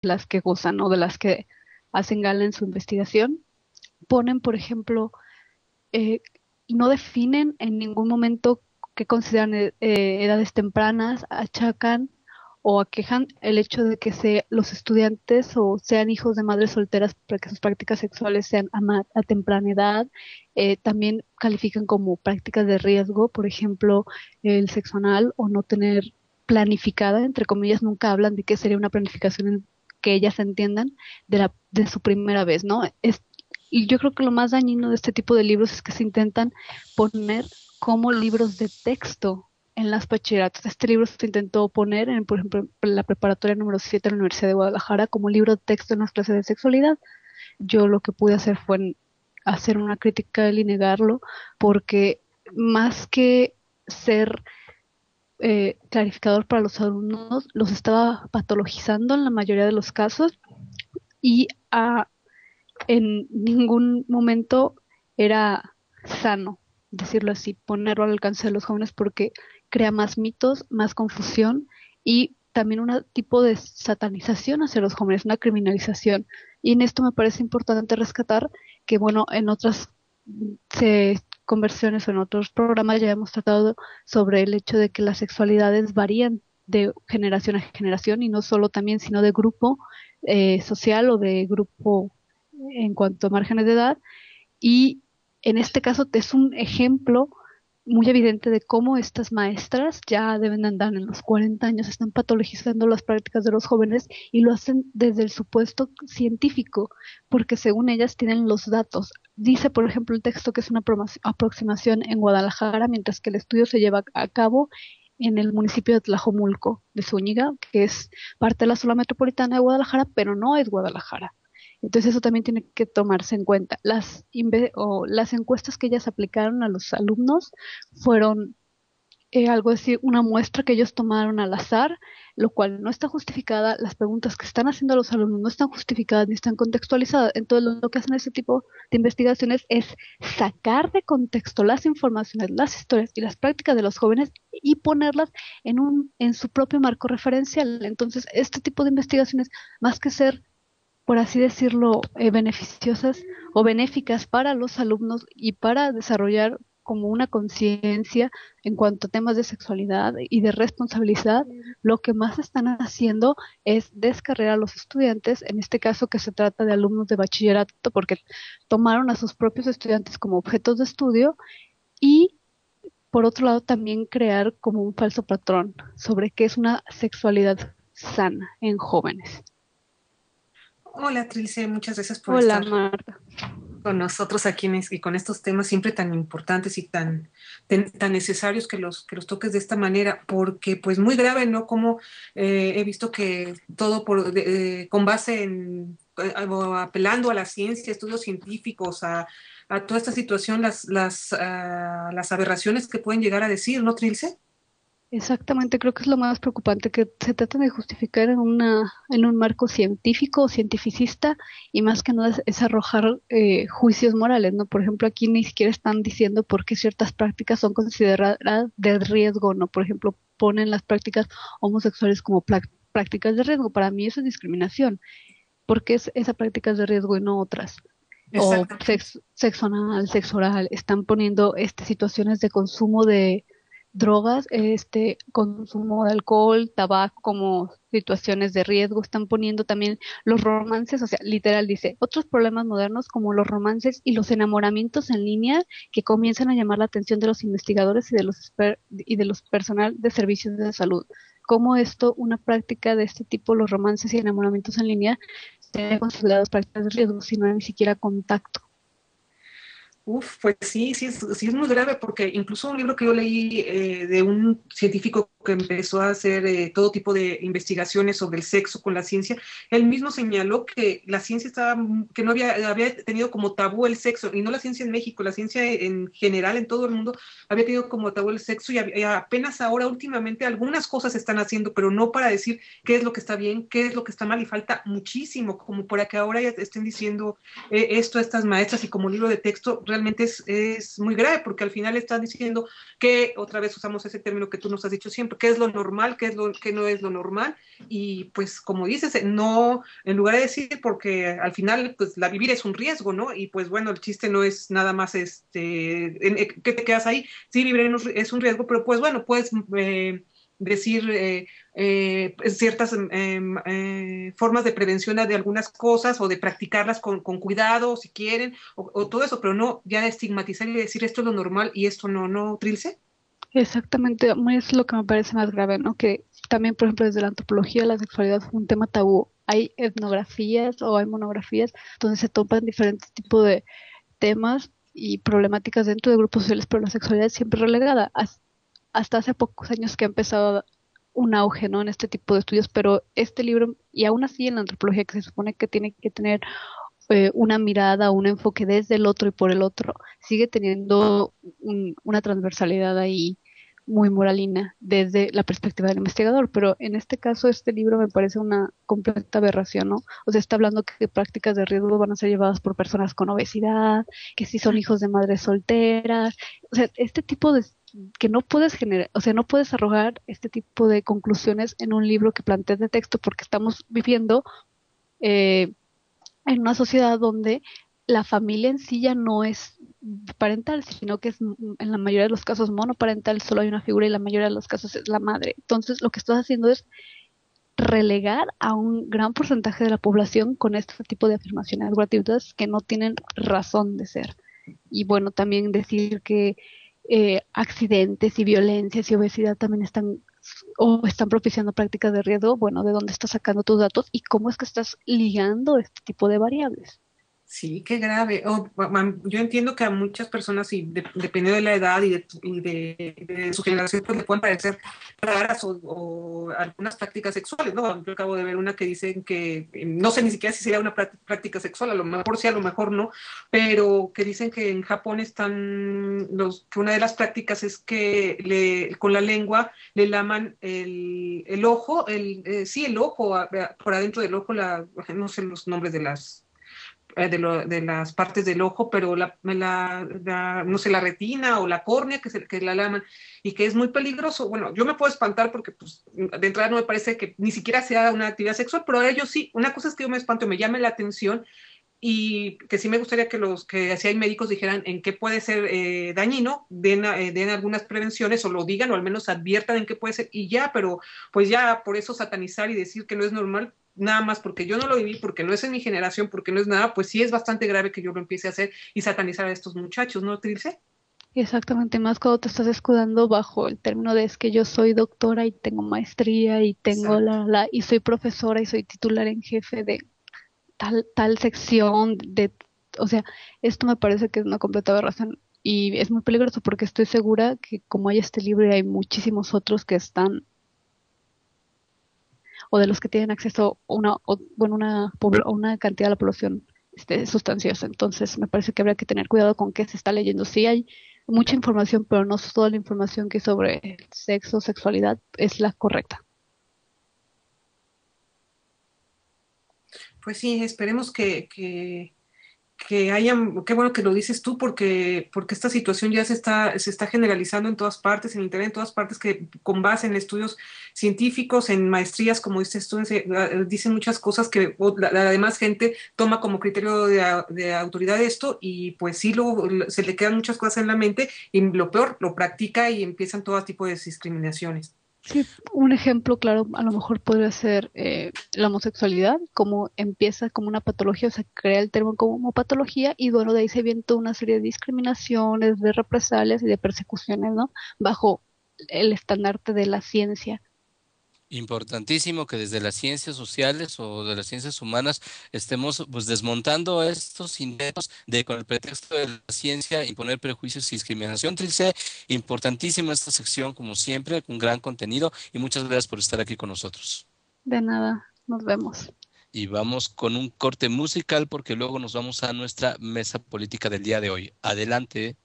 las que gozan o de las que hacen gala en su investigación. Ponen, por ejemplo, eh, no definen en ningún momento qué consideran edades tempranas, achacan o aquejan el hecho de que los estudiantes o sean hijos de madres solteras para que sus prácticas sexuales sean a temprana edad. También califican como prácticas de riesgo, por ejemplo, el sexo anal o no tener planificada, entre comillas, nunca hablan de qué sería una planificación que ellas entiendan de su primera vez, ¿no? Y yo creo que lo más dañino de este tipo de libros es que se intentan poner como libros de texto en las bachilleratos. Este libro se intentó poner, por ejemplo, en la preparatoria número 7 de la Universidad de Guadalajara como libro de texto en las clases de sexualidad. Yo lo que pude hacer fue hacer una crítica de él y negarlo, porque más que ser clarificador para los alumnos, los estaba patologizando en la mayoría de los casos y en ningún momento era sano, decirlo así, ponerlo al alcance de los jóvenes porque crea más mitos, más confusión y también un tipo de satanización hacia los jóvenes, una criminalización. Y en esto me parece importante rescatar que, bueno, en otras conversiones o en otros programas ya hemos tratado sobre el hecho de que las sexualidades varían de generación a generación y no solo también, sino de grupo social o de grupo en cuanto a márgenes de edad. Y en este caso es un ejemplo muy evidente de cómo estas maestras ya deben andar en los 40 años, están patologizando las prácticas de los jóvenes y lo hacen desde el supuesto científico, porque según ellas tienen los datos. Dice, por ejemplo, el texto que es una aproximación en Guadalajara, mientras que el estudio se lleva a cabo en el municipio de Tlajomulco de Zúñiga, que es parte de la zona metropolitana de Guadalajara, pero no es Guadalajara. Entonces eso también tiene que tomarse en cuenta. Las encuestas que ellas aplicaron a los alumnos fueron algo así, una muestra que ellos tomaron al azar, lo cual no está justificada. Las preguntas que están haciendo a los alumnos no están justificadas ni están contextualizadas. Entonces lo que hacen ese tipo de investigaciones es sacar de contexto las informaciones, las historias y las prácticas de los jóvenes y ponerlas en su propio marco referencial. Entonces este tipo de investigaciones, más que ser por así decirlo, beneficiosas o benéficas para los alumnos y para desarrollar como una conciencia en cuanto a temas de sexualidad y de responsabilidad, lo que más están haciendo es descarriar a los estudiantes, en este caso que se trata de alumnos de bachillerato, porque tomaron a sus propios estudiantes como objetos de estudio y por otro lado también crear como un falso patrón sobre qué es una sexualidad sana en jóvenes. Hola, Trilce, muchas gracias por Hola, estar Marta. con nosotros aquí y con estos temas siempre tan importantes y tan necesarios que los toques de esta manera, porque pues muy grave, ¿no? Como he visto que todo con base en, apelando a la ciencia, estudios científicos, a toda esta situación, las aberraciones que pueden llegar a decir, ¿no, Trilce? Exactamente, creo que es lo más preocupante, que se trata de justificar en un marco científico o cientificista y más que nada es arrojar juicios morales, ¿no? Por ejemplo, aquí ni siquiera están diciendo por qué ciertas prácticas son consideradas de riesgo, ¿no? Por ejemplo, ponen las prácticas homosexuales como prácticas de riesgo. Para mí eso es discriminación. ¿Por qué es esa práctica de riesgo y no otras? O Exacto. sexo anal, sexo oral, están poniendo situaciones de consumo de drogas, consumo de alcohol, tabaco como situaciones de riesgo, están poniendo también los romances, o sea, literal dice, otros problemas modernos como los romances y los enamoramientos en línea que comienzan a llamar la atención de los investigadores y de los personal de servicios de salud. Cómo esto, una práctica de este tipo, los romances y enamoramientos en línea, sean considerados prácticas de riesgo si no hay ni siquiera contacto. Uf, pues sí es muy grave porque incluso un libro que yo leí de un científico que empezó a hacer todo tipo de investigaciones sobre el sexo con la ciencia, él mismo señaló que la ciencia que no había tenido como tabú el sexo, y no la ciencia en México, la ciencia en general en todo el mundo había tenido como tabú el sexo y apenas ahora últimamente algunas cosas se están haciendo, pero no para decir qué es lo que está bien, qué es lo que está mal y falta muchísimo como para que ahora ya estén diciendo esto a estas maestras y como libro de texto realmente es muy grave, porque al final estás diciendo que, otra vez usamos ese término que tú nos has dicho siempre, qué es lo normal, qué no es lo normal, y pues como dices, no, en lugar de decir, porque al final pues la vivir es un riesgo, ¿no? Y pues bueno, el chiste no es nada más que te quedas ahí, sí, vivir es un riesgo, pero pues bueno, puedes decir ciertas formas de prevención de algunas cosas o de practicarlas con cuidado si quieren o todo eso, pero no ya estigmatizar y decir esto es lo normal y esto no, ¿no, Trilce? Exactamente, es lo que me parece más grave, ¿no? Que también, por ejemplo, desde la antropología, la sexualidad es un tema tabú. Hay etnografías o hay monografías donde se topan diferentes tipos de temas y problemáticas dentro de grupos sociales, pero la sexualidad es siempre relegada. Hasta hace pocos años que ha empezado un auge, ¿no? En este tipo de estudios, pero este libro, y aún así en la antropología que se supone que tiene que tener una mirada, un enfoque desde el otro y por el otro, sigue teniendo una transversalidad ahí muy moralina desde la perspectiva del investigador, pero en este caso este libro me parece una completa aberración, ¿no? O sea, está hablando que prácticas de riesgo van a ser llevadas por personas con obesidad, que si son hijos de madres solteras, o sea, este tipo de que no puedes generar, o sea, no puedes arrojar este tipo de conclusiones en un libro que plantees de texto porque estamos viviendo eh, en una sociedad donde la familia en sí ya no es parental, sino que es en la mayoría de los casos monoparental, solo hay una figura y la mayoría de los casos es la madre. Entonces, lo que estás haciendo es relegar a un gran porcentaje de la población con este tipo de afirmaciones gratuitas que no tienen razón de ser. Y bueno, también decir que accidentes y violencias y obesidad también están o están propiciando prácticas de riesgo, bueno, ¿de dónde estás sacando tus datos y cómo es que estás ligando este tipo de variables? Sí, qué grave. Yo entiendo que a muchas personas, y dependiendo de la edad de su generación, pues le pueden parecer raras o algunas prácticas sexuales, ¿no? Yo acabo de ver una que dicen que, no sé ni siquiera si sería una práctica sexual, a lo mejor sí, a lo mejor no, pero que dicen que en Japón que una de las prácticas es que con la lengua le laman el ojo, sí, el ojo, por adentro del ojo, no sé los nombres de las partes del ojo, pero no sé, la retina o la córnea que la laman y que es muy peligroso. Bueno, yo me puedo espantar porque pues, de entrada no me parece que ni siquiera sea una actividad sexual, pero ahora yo sí, una cosa es que yo me espanto, me llame la atención y que sí me gustaría que si hay médicos dijeran en qué puede ser dañino, den algunas prevenciones o lo digan o al menos adviertan en qué puede ser y ya, pero pues ya por eso satanizar y decir que no es normal, nada más porque yo no lo viví, porque no es en mi generación, porque no es nada, pues sí es bastante grave que yo lo empiece a hacer y satanizar a estos muchachos, ¿no, Trilce? Exactamente, más cuando te estás escudando bajo el término de es que yo soy doctora y tengo maestría y tengo Exacto. y soy profesora y soy titular en jefe de tal sección o sea, esto me parece que es una completa aberración y es muy peligroso porque estoy segura que como hay este libro y hay muchísimos otros que están o de los que tienen acceso a bueno, una cantidad de la población sustanciosa. Entonces, me parece que habría que tener cuidado con qué se está leyendo. Sí hay mucha información, pero no toda la información que sobre sexo, sexualidad es la correcta. Pues sí, esperemos que hayan, qué bueno que lo dices tú, porque esta situación ya se está generalizando en todas partes, en Internet, en todas partes, que con base en estudios científicos, en maestrías, como dices tú, dicen muchas cosas que la demás gente toma como criterio de autoridad esto, y pues sí, se le quedan muchas cosas en la mente, y lo peor, lo practica y empiezan todo tipo de discriminaciones. Sí, un ejemplo claro a lo mejor podría ser la homosexualidad, como empieza como una patología, o sea, crea el término como patología y bueno, de ahí se viene toda una serie de discriminaciones, de represalias y de persecuciones, ¿no? Bajo el estandarte de la ciencia. Importantísimo que desde las ciencias sociales o de las ciencias humanas estemos pues desmontando estos intentos de con el pretexto de la ciencia imponer prejuicios y discriminación. Trilce, importantísima esta sección como siempre, con gran contenido y muchas gracias por estar aquí con nosotros. De nada, nos vemos. Y vamos con un corte musical porque luego nos vamos a nuestra mesa política del día de hoy. Adelante.